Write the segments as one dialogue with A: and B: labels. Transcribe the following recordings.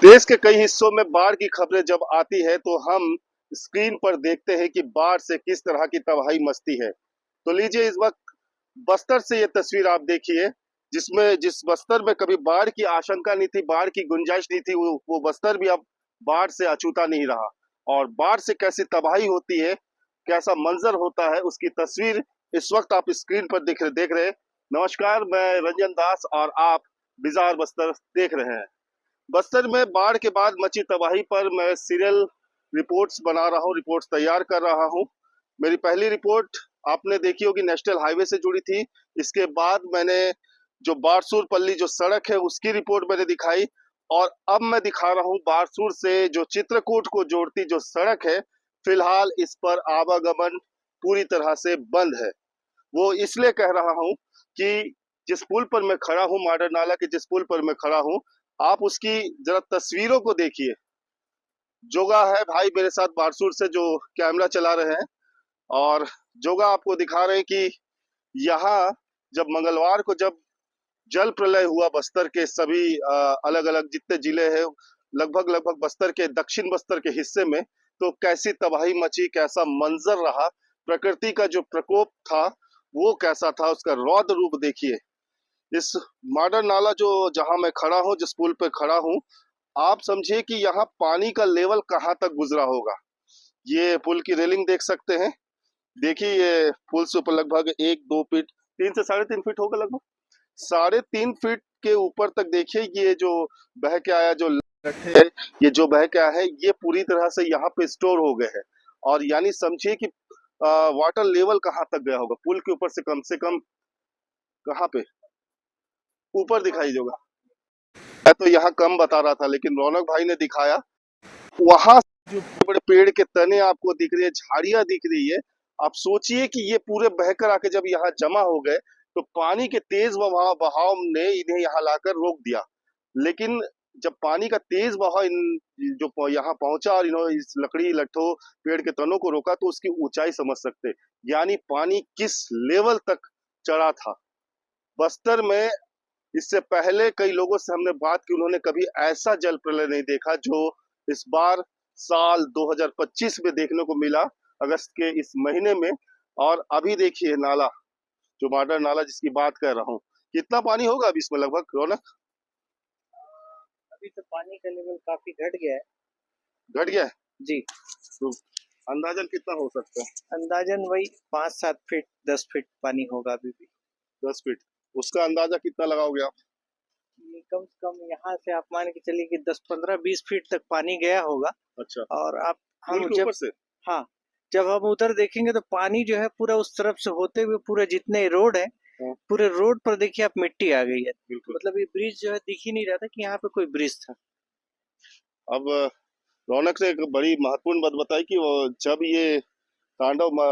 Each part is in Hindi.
A: देश के कई हिस्सों में बाढ़ की खबरें जब आती है तो हम स्क्रीन पर देखते हैं कि बाढ़ से किस तरह की तबाही मचती है। तो लीजिए इस वक्त बस्तर से ये तस्वीर आप देखिए, जिस बस्तर में कभी बाढ़ की आशंका नहीं थी, बाढ़ की गुंजाइश नहीं थी, वो बस्तर भी अब बाढ़ से अछूता नहीं रहा। और बाढ़ से कैसी तबाही होती है, कैसा मंजर होता है, उसकी तस्वीर इस वक्त आप स्क्रीन पर देख रहे हैं। नमस्कार, मैं रंजन दास और आप बिजार बस्तर देख रहे हैं। बस्तर में बाढ़ के बाद मची तबाही पर मैं सीरियल रिपोर्ट्स बना रहा हूँ, रिपोर्ट्स तैयार कर रहा हूँ। मेरी पहली रिपोर्ट आपने देखी होगी, नेशनल हाईवे से जुड़ी थी। इसके बाद मैंने जो बारसूर पल्ली जो सड़क है उसकी रिपोर्ट मैंने दिखाई, और अब मैं दिखा रहा हूँ बारसूर से जो चित्रकूट को जोड़ती जो सड़क है, फिलहाल इस पर आवागमन पूरी तरह से बंद है। वो इसलिए कह रहा हूँ कि जिस पुल पर मैं खड़ा हूँ, मॉडर्न नाला के जिस पुल पर मैं खड़ा हूँ, आप उसकी जरा तस्वीरों को देखिए। जोगा है भाई मेरे साथ बारसूर से जो कैमरा चला रहे हैं, और जोगा आपको दिखा रहे हैं कि यहाँ जब मंगलवार को जब जल प्रलय हुआ बस्तर के सभी अलग अलग जितने जिले हैं, लगभग लगभग बस्तर के दक्षिण बस्तर के हिस्से में, तो कैसी तबाही मची, कैसा मंजर रहा, प्रकृति का जो प्रकोप था वो कैसा था, उसका रौद्र रूप देखिए। इस मॉडर्न नाला जो जहां मैं खड़ा हूँ, जिस पुल पे खड़ा हूँ, आप समझिए कि यहाँ पानी का लेवल कहाँ तक गुजरा होगा। ये पुल की रेलिंग देख सकते हैं, देखिए ये पुल से ऊपर लगभग 1-2 फीट, 3 से 3.5 फीट होगा, लगभग 3.5 फीट के ऊपर तक देखिए। ये जो बह के आया जो लट्ठे है, ये जो बह के आया है, ये पूरी तरह से यहाँ पे स्टोर हो गए हैं। और यानी समझिए कि वाटर लेवल कहाँ तक गया होगा, पुल के ऊपर से कम कहाँ पे ऊपर दिखाई देगा। मैं तो यहाँ कम बता रहा था, लेकिन रौनक भाई ने दिखाया वहां जो बड़े बड़े पेड़ के तने आपको दिख रही है, झाड़ियां दिख रही है। आप सोचिए कि ये पूरे बहकर आके जब यहाँ जमा हो गए, तो पानी के तेज बहाव ने इन्हें यहाँ लाकर रोक दिया। लेकिन जब पानी का तेज बहाव जो यहाँ पहुंचा और इन्होंने इस लकड़ी लट्ठों पेड़ के तनों को रोका, तो उसकी ऊंचाई समझ सकते, यानी पानी किस लेवल तक चढ़ा था। बस्तर में इससे पहले कई लोगों से हमने बात की, उन्होंने कभी ऐसा जल प्रलय नहीं देखा जो इस बार साल 2025 में देखने को मिला, अगस्त के इस महीने में। और अभी देखिए नाला, जो मॉडर्न नाला जिसकी बात कर रहा हूँ, कितना पानी होगा अभी इसमें लगभग, रौनक?
B: अभी तो पानी का लेवल काफी घट गया है।
A: घट गया है?
B: जी।
A: तो अंदाजन कितना हो सकता है?
B: अंदाजन वही 5-7 फीट 10 फीट पानी होगा अभी भी।
A: 10 फीट? उसका अंदाजा कितना लगाओगे आप?
B: ये कम से कम यहाँ से आप मान के चलिए कि 10-15-20 फीट तक पानी गया होगा।
A: अच्छा,
B: और आप
A: पुल
B: हम
A: के
B: जब
A: ऊपर से?
B: हाँ, जब हम उधर देखेंगे तो पानी जो है पूरा उस तरफ से होते हुए पूरे जितने रोड है,
A: हाँ,
B: पूरे रोड पर देखिए आप मिट्टी आ गई है।
A: बिल्कुल।
B: मतलब ये ब्रिज जो है दिख ही नहीं रहा था कि यहाँ पे कोई ब्रिज था।
A: अब रौनक ने एक बड़ी महत्वपूर्ण बात बताई कि वो जब ये तांडव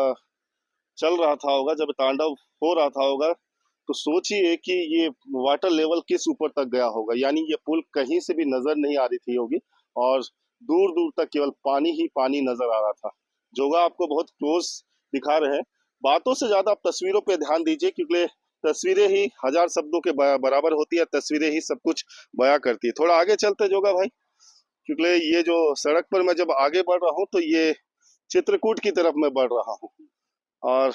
A: चल रहा था होगा, जब तांडव हो रहा था होगा, तो सोचिए कि ये वाटर लेवल किस ऊपर तक गया होगा, यानी ये पुल कहीं से भी नजर नहीं आ रही थी होगी, और दूर दूर तक केवल पानी ही पानी नजर आ रहा था। जोगा आपको बहुत क्लोज दिखा रहे हैं, बातों से ज्यादा आप तस्वीरों पे ध्यान दीजिए, क्योंकि तस्वीरें ही हजार शब्दों के बराबर होती है, तस्वीरें ही सब कुछ बयां करती है। थोड़ा आगे चलते हैं जोगा भाई, क्योंकि ये जो सड़क पर मैं जब आगे बढ़ रहा हूँ, तो ये चित्रकूट की तरफ मैं बढ़ रहा हूँ। और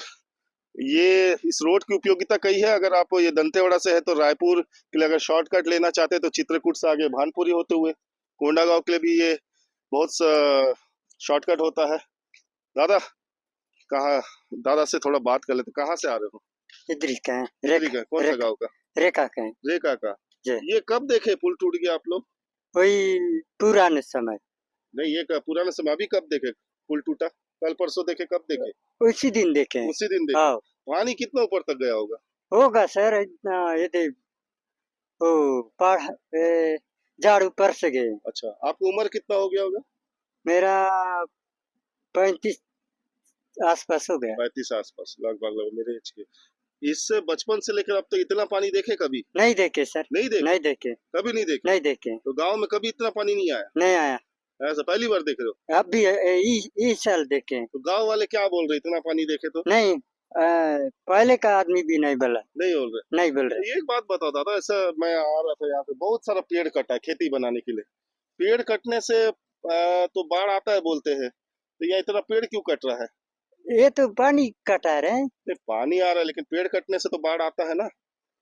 A: ये इस रोड की उपयोगिता कई है, अगर आप ये दंतेवाड़ा से है तो रायपुर के लिए अगर शॉर्टकट लेना चाहते हैं तो चित्रकूट से आगे भानपुरी होते हुए कोंडागांव के लिए भी ये बहुत शॉर्टकट होता है। दादा कहाँ, दादा से थोड़ा बात कर लेते, कहाँ से आ रहे हो?
B: इधर का है,
A: इधर का? कौन सा गाँव का?
B: रेखा का है।
A: रेखा का?
B: जी।
A: ये कब देखे पुल टूट गया आप लोग?
B: वही पुराने समय।
A: नहीं, ये पुराना समय, अभी कब देखे पुल टूटा? कल परसों देखे, कब देखे?
B: उसी दिन देखे हैं।
A: उसी दिन देखे?
B: हाँ,
A: पानी कितना ऊपर तक गया होगा?
B: होगा सर इतना यदि ओ पढ़ झाड़ू पर से गए।
A: अच्छा, आपकी उम्र कितना हो गया होगा?
B: मेरा 35 आसपास हो गया।
A: 35 आसपास, लगभग मेरे एज के। इससे बचपन से लेकर अब तक इतना पानी देखे कभी?
B: नहीं देखे सर।
A: नहीं देखे?
B: नहीं देखे।
A: कभी नहीं देखे?
B: नहीं देखे।
A: तो गांव में कभी इतना पानी नहीं आया?
B: नहीं आया।
A: ऐसा पहली बार देख रहे हो?
B: अब भी इस साल देखे।
A: तो गांव वाले क्या बोल रहे, इतना पानी देखे तो?
B: नहीं पहले का आदमी भी नहीं बोला।
A: नहीं बोल रहे?
B: नहीं बोल
A: तो
B: रहे।
A: एक बात बताओ दादा, ऐसा मैं आ रहा था यहाँ पे, बहुत सारा पेड़ कटा है खेती बनाने के लिए, पेड़ कटने से तो बाढ़ आता है बोलते हैं, तो यहाँ इतना पेड़ क्यों कट रहा है?
B: ये तो पानी कटा रहे हैं।
A: नहीं, पानी आ रहा है लेकिन पेड़ कटने से तो बाढ़ आता है ना,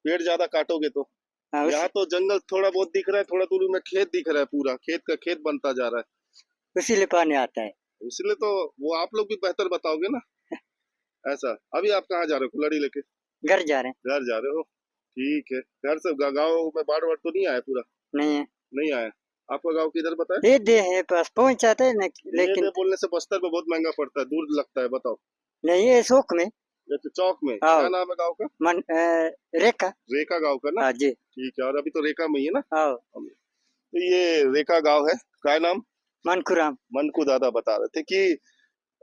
A: पेड़ ज्यादा काटोगे तो।
B: हाँ,
A: यहाँ तो जंगल थोड़ा बहुत दिख रहा है, थोड़ा दूर में खेत दिख रहा है, पूरा खेत का खेत बनता जा रहा
B: इसीलिए पानी आता है।
A: है, इसलिए तो वो आप लोग भी बेहतर बताओगे ना। ऐसा, अभी आप कहाँ जा रहे हो कुल्हाड़ी लेके?
B: घर जा रहे हैं।
A: घर जा रहे हो, ठीक है। घर से गाँव में बाढ़ वाढ़ तो नहीं आया पूरा?
B: नहीं है,
A: नहीं आया। आपका गाँव किधर बताए?
B: ये दे है पास पहुंच जाते हैं
A: ये
B: लेकिन
A: दे बोलने से बस्तर में बहुत महंगा पड़ता है, दूर लगता है, बताओ।
B: नहीं, ये शौक में।
A: ये तो चौक में,
B: हाँ,
A: क्या नाम है गाँव का?
B: रेखा।
A: रेखा गाँव का ना?
B: हाँ जी।
A: ठीक है, और अभी तो रेखा में ही है ना?
B: हाँ,
A: तो ये रेखा गाँव है, क्या नाम?
B: मनखुराम।
A: मनकू दादा बता रहे थे कि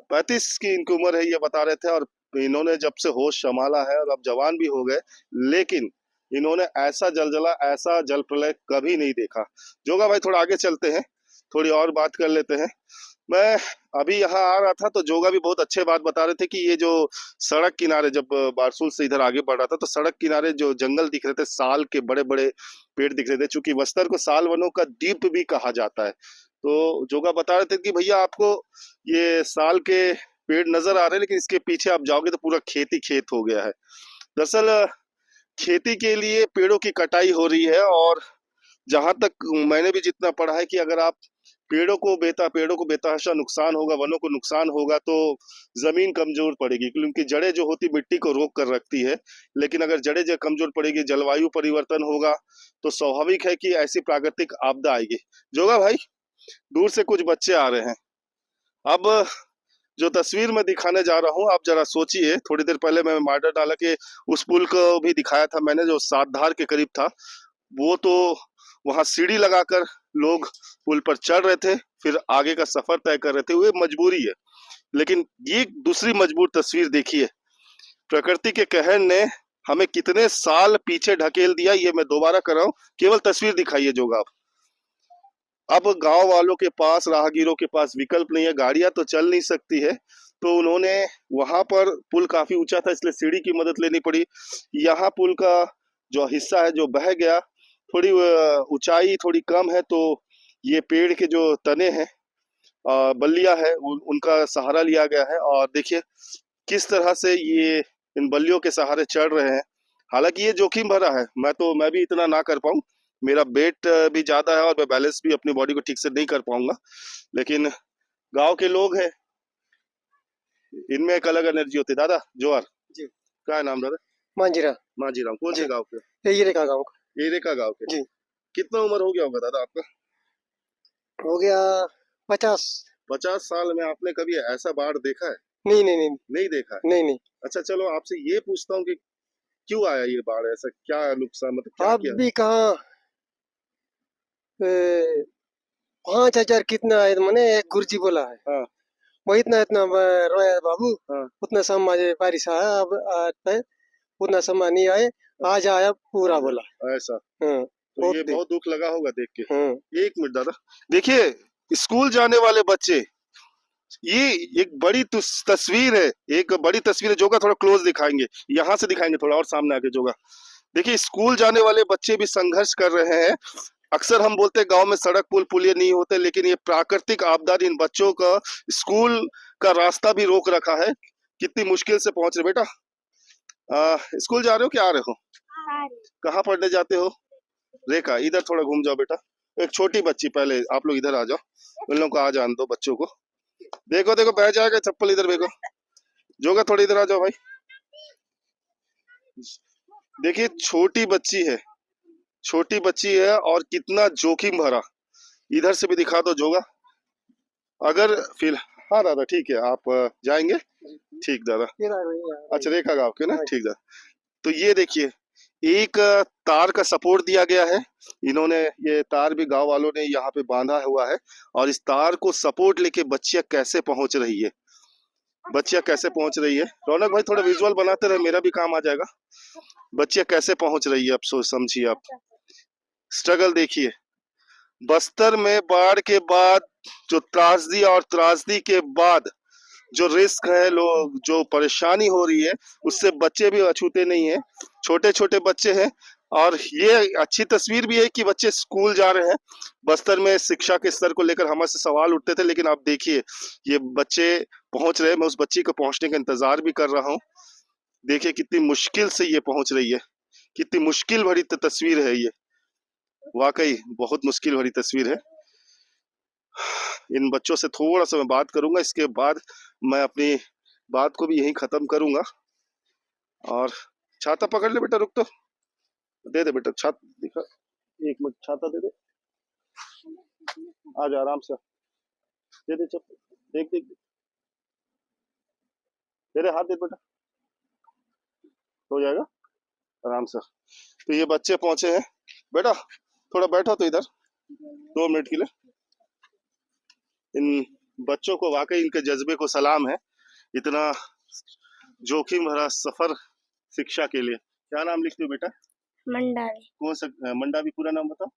A: 35 की इनकी उम्र है, ये बता रहे थे। और इन्होंने जब से होश संभाला है और अब जवान भी हो गए, लेकिन इन्होंने ऐसा जलजला, ऐसा जल प्रलय कभी नहीं देखा। जोगा भाई थोड़ा आगे चलते हैं, थोड़ी और बात कर लेते हैं। मैं अभी यहाँ आ रहा था तो जोगा भी बहुत अच्छे बात बता रहे थे कि ये जो सड़क किनारे, जब बारसूल से इधर आगे बढ़ रहा था तो सड़क किनारे जो जंगल दिख रहे थे, साल के बड़े बड़े पेड़ दिख रहे थे। चूंकि बस्तर को साल वनों का द्वीप भी कहा जाता है, तो जोगा बता रहे थे कि भैया आपको ये साल के पेड़ नजर आ रहे हैं, लेकिन इसके पीछे आप जाओगे तो पूरा खेत ही खेत हो गया है। दरअसल खेती के लिए पेड़ों की कटाई हो रही है, और जहां तक मैंने भी जितना पढ़ा है कि अगर आप पेड़ों को बेतहाशा नुकसान होगा, वनों को नुकसान होगा, तो जमीन कमजोर पड़ेगी, क्योंकि उनकी जड़ें जो होती मिट्टी को रोक कर रखती है। लेकिन अगर जड़ें जो कमजोर पड़ेगी, जलवायु परिवर्तन होगा, तो स्वाभाविक है कि ऐसी प्राकृतिक आपदा आएगी। जोगा भाई, दूर से कुछ बच्चे आ रहे हैं। अब जो तस्वीर मैं दिखाने जा रहा हूँ, आप जरा सोचिए। थोड़ी देर पहले मैं मॉडल डाला के उस पुल को भी दिखाया था मैंने, जो सातधार के करीब था। वो तो वहां सीढ़ी लगाकर लोग पुल पर चढ़ रहे थे, फिर आगे का सफर तय कर रहे थे, वो मजबूरी है। लेकिन ये दूसरी मजबूर तस्वीर देखिए, प्रकृति के कहर ने हमें कितने साल पीछे ढकेल दिया। ये मैं दोबारा कर रहा हूँ, केवल तस्वीर दिखाइए जोगा आप। अब गांव वालों के पास, राहगीरों के पास विकल्प नहीं है, गाड़ियां तो चल नहीं सकती है, तो उन्होंने वहां पर, पुल काफी ऊंचा था इसलिए सीढ़ी की मदद लेनी पड़ी। यहाँ पुल का जो हिस्सा है जो बह गया, थोड़ी ऊंचाई थोड़ी कम है, तो ये पेड़ के जो तने हैं, बल्लियां है, उनका सहारा लिया गया है। और देखिए किस तरह से ये इन बल्लियों के सहारे चढ़ रहे हैं। हालांकि ये जोखिम भरा है, मैं भी इतना ना कर पाऊं, मेरा वेट भी ज्यादा है और मैं बैलेंस भी अपनी बॉडी को ठीक से नहीं कर पाऊंगा। लेकिन गांव के लोग हैं, इनमें एक अलग एनर्जी होती है। दादा जोहार
B: जी।
A: क्या है नाम दादा?
B: मांजीरा।
A: मांझीराम। कौन से
B: जी।
A: गांव के?
B: ये रेखा गाँव का।
A: एरे का गांव के।
B: जी।
A: कितना उम्र हो गया होगा दादा आपका?
B: हो गया 50।
A: 50 साल में आपने कभी ऐसा बाढ़ देखा है?
B: नहीं नहीं नहीं।
A: नहीं देखा है।
B: नहीं नहीं।
A: अच्छा चलो आपसे ये पूछता हूँ कि क्यों आया ये बाढ़, ऐसा क्या नुकसान, मतलब क्या
B: आप
A: किया?
B: भी कहाँ 5,000 कितना है, मैंने एक गुरुजी बोला है।
A: हाँ
B: वो इतना इतना रोया बाबू।
A: हाँ।
B: उतना समय बारिश आया, अब आता है। उतना समय नहीं आए, आज आया पूरा बोला।
A: ऐसा,
B: हाँ,
A: तो ये
B: बहुत
A: बहुत दुख लगा होगा देख के।
B: हाँ।
A: एक मिनट दादा, देखिए स्कूल जाने वाले बच्चे, ये एक बड़ी तस्वीर है, एक बड़ी तस्वीर है। जोगा थोड़ा क्लोज दिखाएंगे, यहाँ से दिखाएंगे थोड़ा और सामने आके। जोगा देखिए, स्कूल जाने वाले बच्चे भी संघर्ष कर रहे हैं। अक्सर हम बोलते हैं गांव में सड़क पुल पुलिया नहीं होते, लेकिन ये प्राकृतिक आपदा इन बच्चों का स्कूल का रास्ता भी रोक रखा है। कितनी मुश्किल से पहुंच रहे। बेटा स्कूल जा रहे हो क्या आ रहे हो? कहाँ पढ़ने जाते हो? रेखा, इधर थोड़ा घूम जाओ बेटा। एक छोटी बच्ची, पहले आप लोग इधर आ जाओ, उन लोगों को आ जान दो बच्चों को। देखो देखो बह जाएगा चप्पल, इधर देखो। जोगा थोड़ा इधर आ जाओ भाई। देखिए छोटी बच्ची है, छोटी बच्ची है, और कितना जोखिम भरा। इधर से भी दिखा दो जोगा, अगर फिर। हाँ दादा ठीक है, आप जाएंगे? ठीक दादा। अच्छा रेखा गाँव के ना, ठीक दादा। तो ये देखिए, एक तार का सपोर्ट दिया गया है। इन्होंने ये तार भी गांव वालों ने यहाँ पे बांधा हुआ है, और इस तार को सपोर्ट लेके बच्चियां कैसे पहुंच रही है, बच्चियां कैसे पहुंच रही है। रौनक भाई थोड़ा विजुअल बनाते रहे, मेरा भी काम आ जाएगा। बच्चियां कैसे पहुंच रही है, अब सोच समझिए आप, स्ट्रगल देखिए। बस्तर में बाढ़ के बाद जो त्रासदी, और त्रासदी के बाद जो रिस्क है, लोग जो परेशानी हो रही है, उससे बच्चे भी अछूते नहीं है। छोटे छोटे बच्चे हैं, और ये अच्छी तस्वीर भी है कि बच्चे स्कूल जा रहे हैं। बस्तर में शिक्षा के स्तर को लेकर हमसे सवाल उठते थे, लेकिन आप देखिए ये बच्चे पहुंच रहे हैं। मैं उस बच्ची को पहुंचने का इंतजार भी कर रहा हूँ। देखिए कितनी मुश्किल से ये पहुंच रही है, कितनी मुश्किल भरी तस्वीर है ये, वाकई बहुत मुश्किल भरी तस्वीर है। इन बच्चों से थोड़ा सा मैं बात करूंगा, इसके बाद मैं अपनी बात को भी यहीं खत्म करूंगा। और छाता पकड़ ले बेटा, रुक तो, दे दे बेटा छाता, दिखा, एक मिनट छाता दे दे, आ जा आराम से, दे दे चप्पल, देख देख देख। दे दे हाथ दे बेटा, हो जाएगा आराम से। तो ये बच्चे पहुंचे हैं। बेटा थोड़ा बैठो तो इधर 2 मिनट के लिए। इन बच्चों को वाकई इनके जज्बे को सलाम है, इतना जोखिम भरा सफर शिक्षा के लिए। क्या नाम लिखते हो बेटा?
C: मंडावी।
A: कौन सा मंडावी, पूरा नाम बताओ।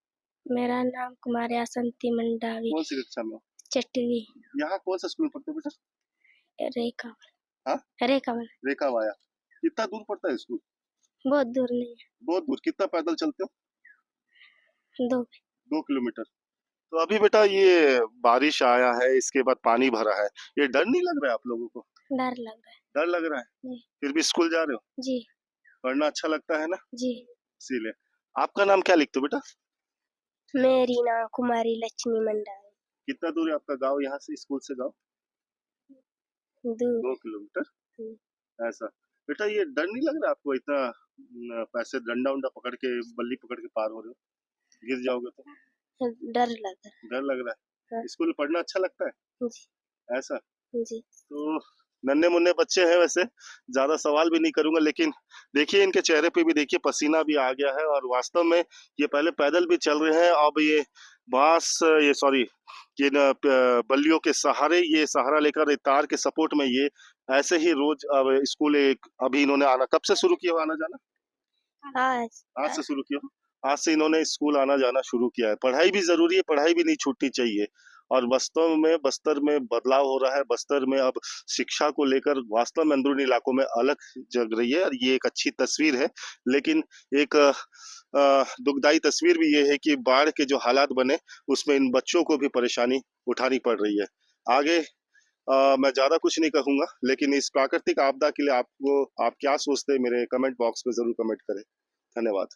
C: मेरा नाम कुमारी आसंती मंडावी।
A: कौन सी कक्षा में हो?
C: चटवी।
A: यहाँ कौन सा स्कूल पढ़ते हो बेटा?
C: रेखावल।
A: हाँ
C: रेखावल।
A: रेखावाया। कितना दूर पड़ता है स्कूल?
C: बहुत दूर नहीं है,
A: बहुत दूर। कितना पैदल चलते हो?
C: 2
A: 2 किलोमीटर। तो अभी बेटा ये बारिश आया है, इसके बाद पानी भरा है, ये डर नहीं लग रहा है आप लोगों को?
C: डर लग रहा है।
A: डर लग रहा है?
C: जी।
A: फिर भी स्कूल जा रहे हो?
C: जी।
A: पढ़ना अच्छा लगता है ना,
C: जी।
A: इसीलिए। आपका नाम क्या लिखते हो बेटा?
C: मेरी नाम कुमारी लक्ष्मी मंडावी।
A: कितना दूर है आपका गांव यहाँ से, स्कूल से गांव?
C: दूर।
A: 2 किलोमीटर। ऐसा बेटा, ये डर नहीं लग रहा आपको, इतना पैसे डंडा उंडा पकड़ के, बल्ली पकड़ के पार हो रहे हो, गिर जाओगे तो?
C: डर लग रहा
A: डर लग रहा है।
C: हाँ।
A: स्कूल पढ़ना अच्छा लगता है?
C: जी।
A: ऐसा।
C: जी।
A: तो नन्हे मुन्ने बच्चे हैं, वैसे ज्यादा सवाल भी नहीं करूंगा, लेकिन देखिए इनके चेहरे पे भी देखिए पसीना भी आ गया है। और वास्तव में ये पहले पैदल भी चल रहे हैं, अब ये बांस, ये सॉरी, ये बल्लियों के सहारे, ये सहारा लेकर, ये तार के सपोर्ट में ये ऐसे ही रोज अब स्कूल एक, अभी इन्होंने आना कब से शुरू किया, आना जाना? आज से शुरू किया। आज से इन्होंने स्कूल आना जाना शुरू किया है। पढ़ाई भी जरूरी है, पढ़ाई भी नहीं छूटनी चाहिए। और वास्तव में बस्तर में बदलाव हो रहा है। बस्तर में अब शिक्षा को लेकर वास्तव में अंदरूनी इलाकों में अलग जग रही है, और ये एक अच्छी तस्वीर है। लेकिन एक दुखदाई तस्वीर भी ये है कि बाढ़ के जो हालात बने, उसमें इन बच्चों को भी परेशानी उठानी पड़ रही है। आगे मैं ज्यादा कुछ नहीं कहूंगा, लेकिन इस प्राकृतिक आपदा के लिए आपको, आप क्या सोचते हैं, मेरे कमेंट बॉक्स में जरूर कमेंट करें। धन्यवाद।